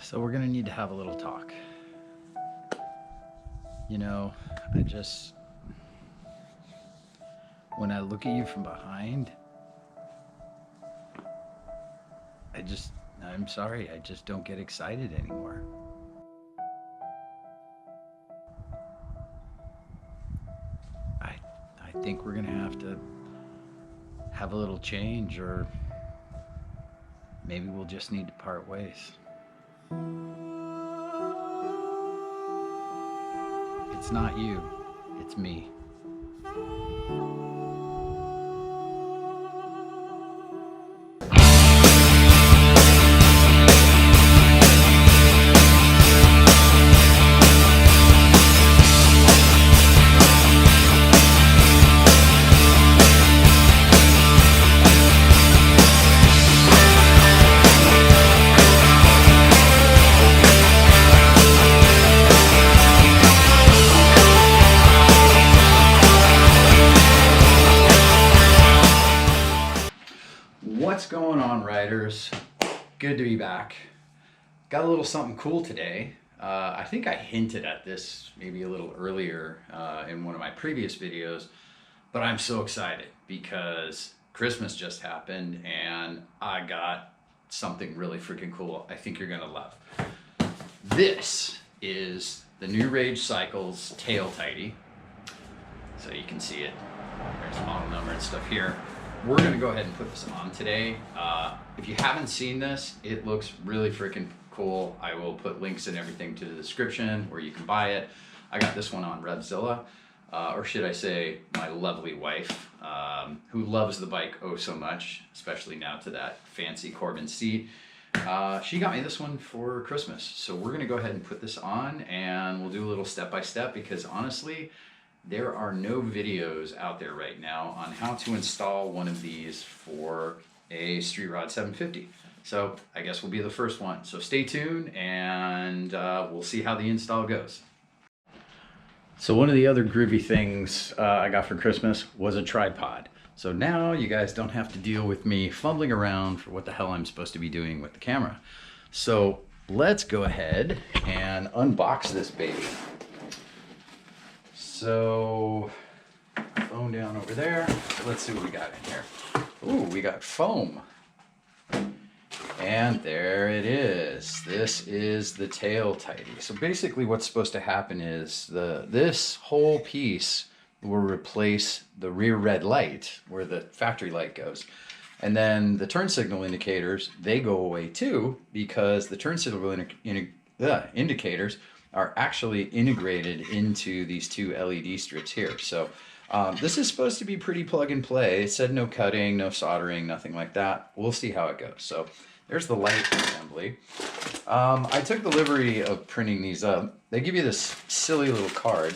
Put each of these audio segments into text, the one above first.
So we're gonna need to have a little talk. You know, when I look at you from behind, I'm sorry, I just don't get excited anymore. I think we're gonna have to have a little change, or maybe we'll just need to part ways. It's not you, it's me. What's going on, riders? Good to be back. Got a little something cool today. I think I hinted at this maybe a little earlier in one of my previous videos, but I'm so excited because Christmas just happened and I got something really freaking cool I think you're gonna love. This is the new Rage Cycles Tail Tidy. So you can see it. There's the model number and stuff here. We're gonna go ahead and put this on today. If you haven't seen this, it looks really freaking cool. I will put links and everything to the description where you can buy it. I got this one on Revzilla, or should I say my lovely wife, who loves the bike oh so much, especially now to that fancy Corbin seat. She got me this one for Christmas. So we're gonna go ahead and put this on and we'll do a little step-by-step because honestly, there are no videos out there right now on how to install one of these for a Street Rod 750. So I guess we'll be the first one. So stay tuned and we'll see how the install goes. So one of the other groovy things I got for Christmas was a tripod. So now you guys don't have to deal with me fumbling around for what the hell I'm supposed to be doing with the camera. So let's go ahead and unbox this baby. So, phone down over there. Let's see what we got in here. Ooh, we got foam. And there it is. This is the tail tidy. So basically what's supposed to happen is this whole piece will replace the rear red light where the factory light goes. And then the turn signal indicators, they go away too because the turn signal indicators are actually integrated into these two LED strips here. So this is supposed to be pretty plug and play. It said no cutting, no soldering, nothing like that. We'll see how it goes. So there's the light assembly. I took the liberty of printing these up. They give you this silly little card,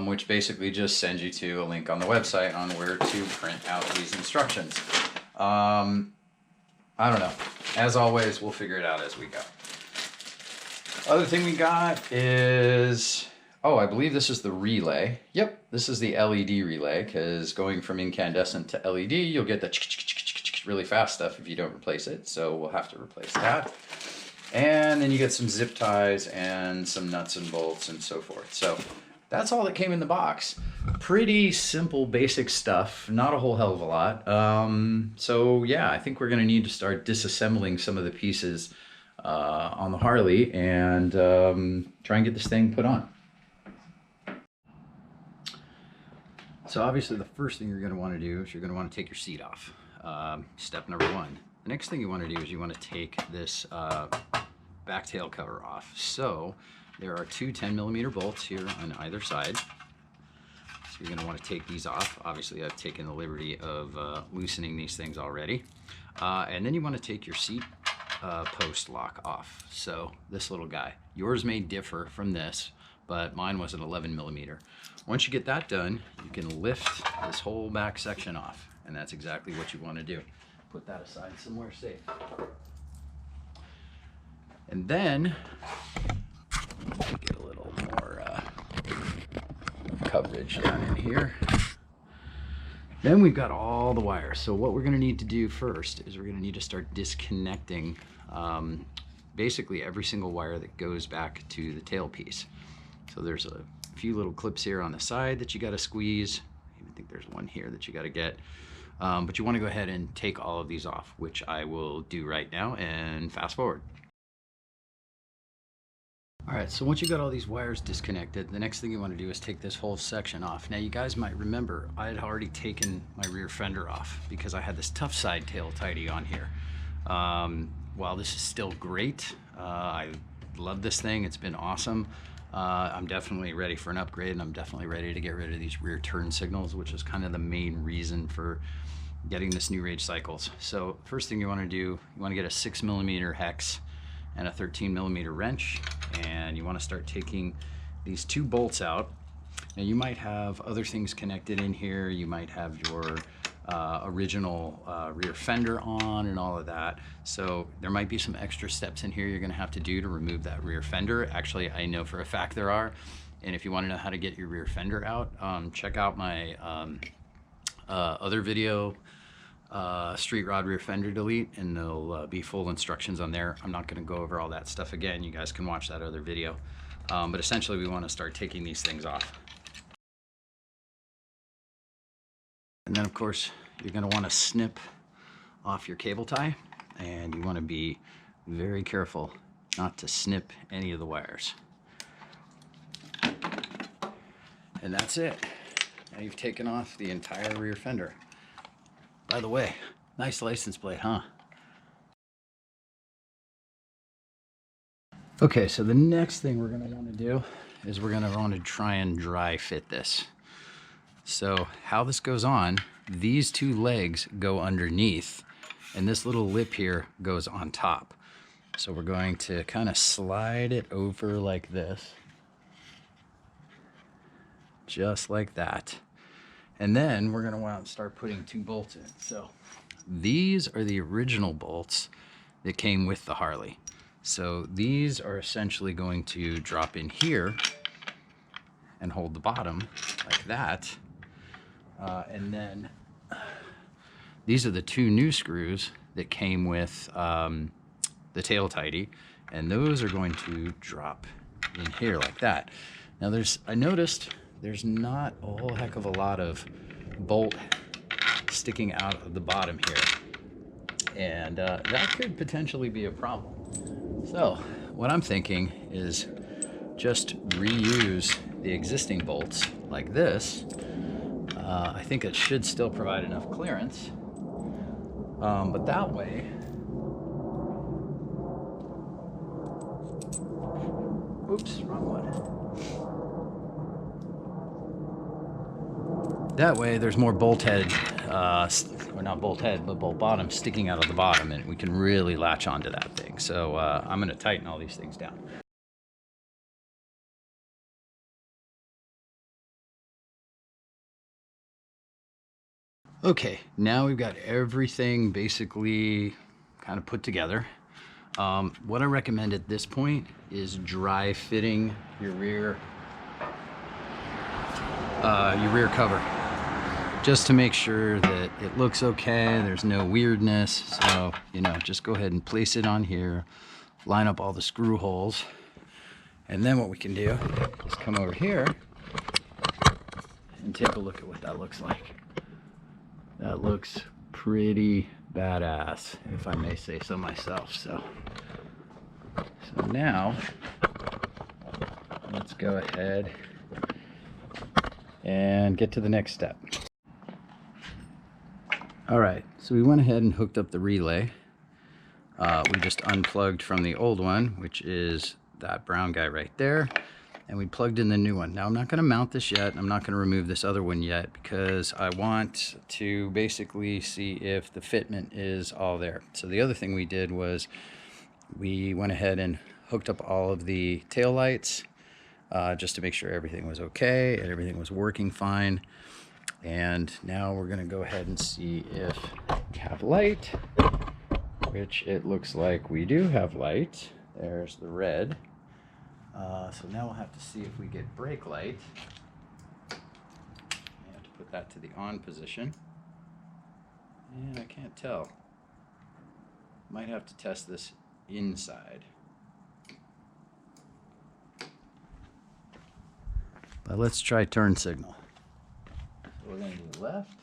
which basically just sends you to a link on the website on where to print out these instructions. I don't know. As always, we'll figure it out as we go. Other thing we got is, I believe this is the relay. Yep, this is the LED relay, because going from incandescent to LED, you'll get the really fast stuff if you don't replace it, so we'll have to replace that. And then you get some zip ties and some nuts and bolts and so forth. So that's all that came in the box. Pretty simple, basic stuff, not a whole hell of a lot. So yeah, I think we're gonna need to start disassembling some of the pieces on the Harley and try and get this thing put on. So obviously the first thing you're going to want to do is you're going to want to take your seat off. Step number one. The next thing you want to do is you want to take this back tail cover off. So there are two 10mm bolts here on either side. So you're going to want to take these off. Obviously I've taken the liberty of loosening these things already. And then you want to take your seat post lock off. So this little guy, yours may differ from this, but mine was an 11mm. Once you get that done, you can lift this whole back section off, and that's exactly what you want to do. Put that aside somewhere safe. And then get a little more coverage down in here. Then we've got all the wires. So what we're going to need to do first is we're going to need to start disconnecting basically every single wire that goes back to the tailpiece. So there's a few little clips here on the side that you got to squeeze. I even think there's one here that you got to get. But you want to go ahead and take all of these off, which I will do right now, and fast forward. All right, so once you got all these wires disconnected, the next thing you want to do is take this whole section off. Now you guys might remember I had already taken my rear fender off because I had this tough side tail tidy on here. While this is still great, I love this thing, it's been awesome. I'm definitely ready for an upgrade, and I'm definitely ready to get rid of these rear turn signals, which is kind of the main reason for getting this new Rage Cycles. So first thing you want to do, you want to get a 6mm hex and a 13mm wrench, and you want to start taking these two bolts out. Now you might have other things connected in here. You might have your original rear fender on and all of that. So there might be some extra steps in here you're going to have to do to remove that rear fender. Actually, I know for a fact there are. And if you want to know how to get your rear fender out, check out my other video, street rod rear fender delete, and there'll be full instructions on there. I'm not going to go over all that stuff again. You guys can watch that other video. But essentially we want to start taking these things off. And then of course you're going to want to snip off your cable tie, and you want to be very careful not to snip any of the wires. And that's it. Now you've taken off the entire rear fender. By the way, nice license plate, huh? Okay, so the next thing we're going to want to do is we're going to want to try and dry fit this. So how this goes on, these two legs go underneath, and this little lip here goes on top. So we're going to kind of slide it over like this, just like that. And then we're going to want to start putting two bolts in. So these are the original bolts that came with the Harley. So these are essentially going to drop in here and hold the bottom like that. And then these are the two new screws that came with the tail tidy, and those are going to drop in here like that. Now I noticed there's not a whole heck of a lot of bolt sticking out of the bottom here, and that could potentially be a problem. So what I'm thinking is just reuse the existing bolts like this. I think it should still provide enough clearance, but that way, oops, wrong one. That way there's more bolt head, or not bolt head, but bolt bottom sticking out of the bottom, and we can really latch onto that thing. So I'm going to tighten all these things down. Okay, now we've got everything basically kind of put together. What I recommend at this point is dry fitting your rear cover, just to make sure that it looks okay, there's no weirdness. So, you know, just go ahead and place it on here, line up all the screw holes, and then what we can do is come over here and take a look at what that looks like. That looks pretty badass, if I may say so myself. So now let's go ahead and get to the next step. All right, so we went ahead and hooked up the relay. We just unplugged from the old one, which is that brown guy right there, and we plugged in the new one. Now I'm not going to mount this yet. I'm not going to remove this other one yet, because I want to basically see if the fitment is all there. So the other thing we did was we went ahead and hooked up all of the tail lights, just to make sure everything was okay and everything was working fine. And now we're going to go ahead and see if we have light, which it looks like we do have light. There's the red. So now we'll have to see if we get brake light. I have to put that to the on position. And I can't tell. Might have to test this inside. But let's try turn signal. So we're going to do left.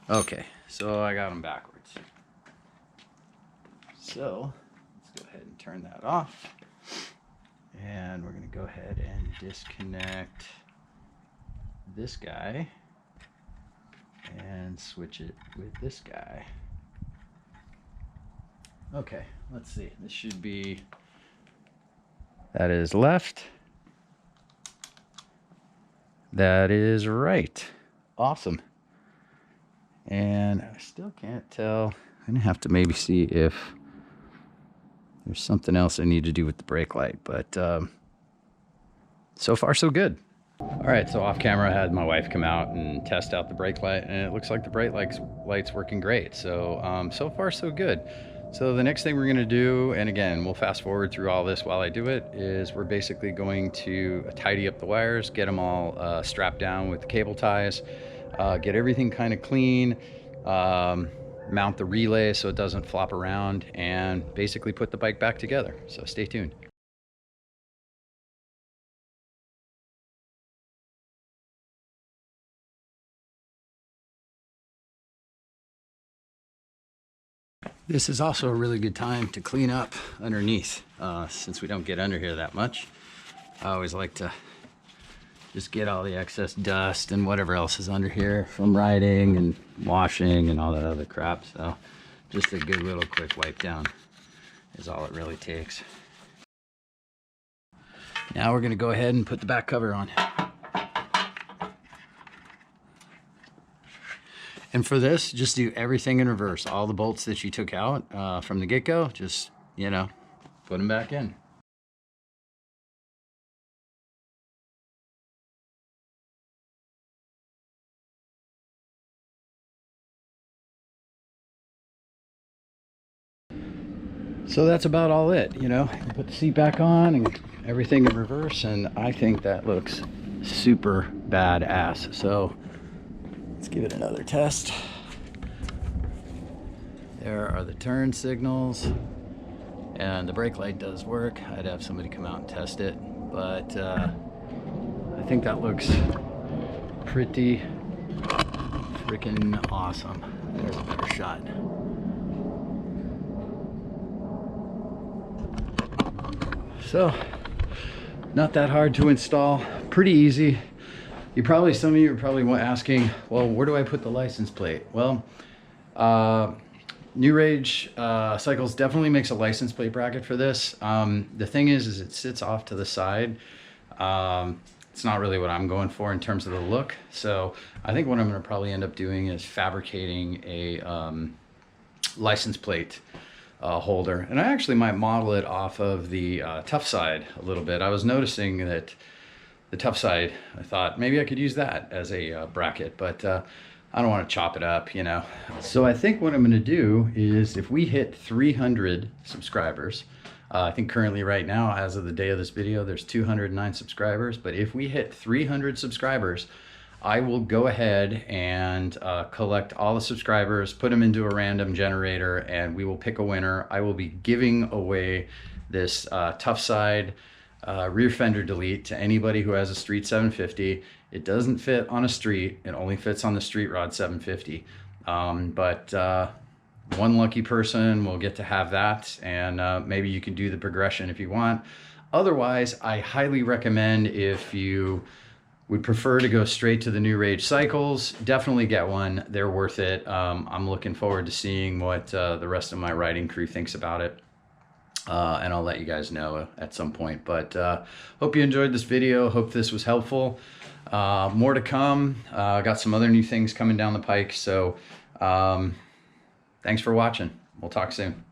Okay, so I got them backwards. So let's go ahead and turn that off. And we're going to go ahead and disconnect this guy and switch it with this guy. Okay, let's see. This should be, that is left. That is right. Awesome. And I still can't tell. I'm gonna have to maybe see if there's something else I need to do with the brake light, but so far so good. All right, so off camera I had my wife come out and test out the brake light, and it looks like the brake light's working great. So so far so good. So the next thing we're gonna do, and again, we'll fast forward through all this while I do it, is we're basically going to tidy up the wires, get them all strapped down with the cable ties, get everything kind of clean, mount the relay so it doesn't flop around, and basically put the bike back together. So stay tuned. This is also a really good time to clean up underneath, since we don't get under here that much. I always like to just get all the excess dust and whatever else is under here from riding and washing and all that other crap. So just a good little quick wipe down is all it really takes. Now we're going to go ahead and put the back cover on. And for this, just do everything in reverse. All the bolts that you took out from the get-go, just, you know, put them back in. So that's about all it, you know. You put the seat back on and everything in reverse, and I think that looks super badass. So let's give it another test. There are the turn signals, and the brake light does work. I'd have somebody come out and test it, but I think that looks pretty freaking awesome. There's a better shot. So, not that hard to install, pretty easy. Some of you are probably asking, well, where do I put the license plate? Well, New Rage Cycles definitely makes a license plate bracket for this. The thing is it sits off to the side. It's not really what I'm going for in terms of the look. So I think what I'm gonna probably end up doing is fabricating a license plate holder. And I actually might model it off of the tough side a little bit. I was noticing that the tough side, I thought maybe I could use that as a bracket, but I don't want to chop it up, you know. So I think what I'm going to do is, if we hit 300 subscribers, I think currently right now, as of the day of this video, there's 209 subscribers, but if we hit 300 subscribers, I will go ahead and collect all the subscribers, put them into a random generator, and we will pick a winner. I will be giving away this tough side rear fender delete to anybody who has a Street 750. It doesn't fit on a street, it only fits on the Street Rod 750. But one lucky person will get to have that, and maybe you can do the progression if you want. Otherwise, I highly recommend, if you would prefer to go straight to the New Rage Cycles, definitely get one. They're worth it. I'm looking forward to seeing what the rest of my riding crew thinks about it. And I'll let you guys know at some point. But hope you enjoyed this video. Hope this was helpful. More to come. Got some other new things coming down the pike. So thanks for watching. We'll talk soon.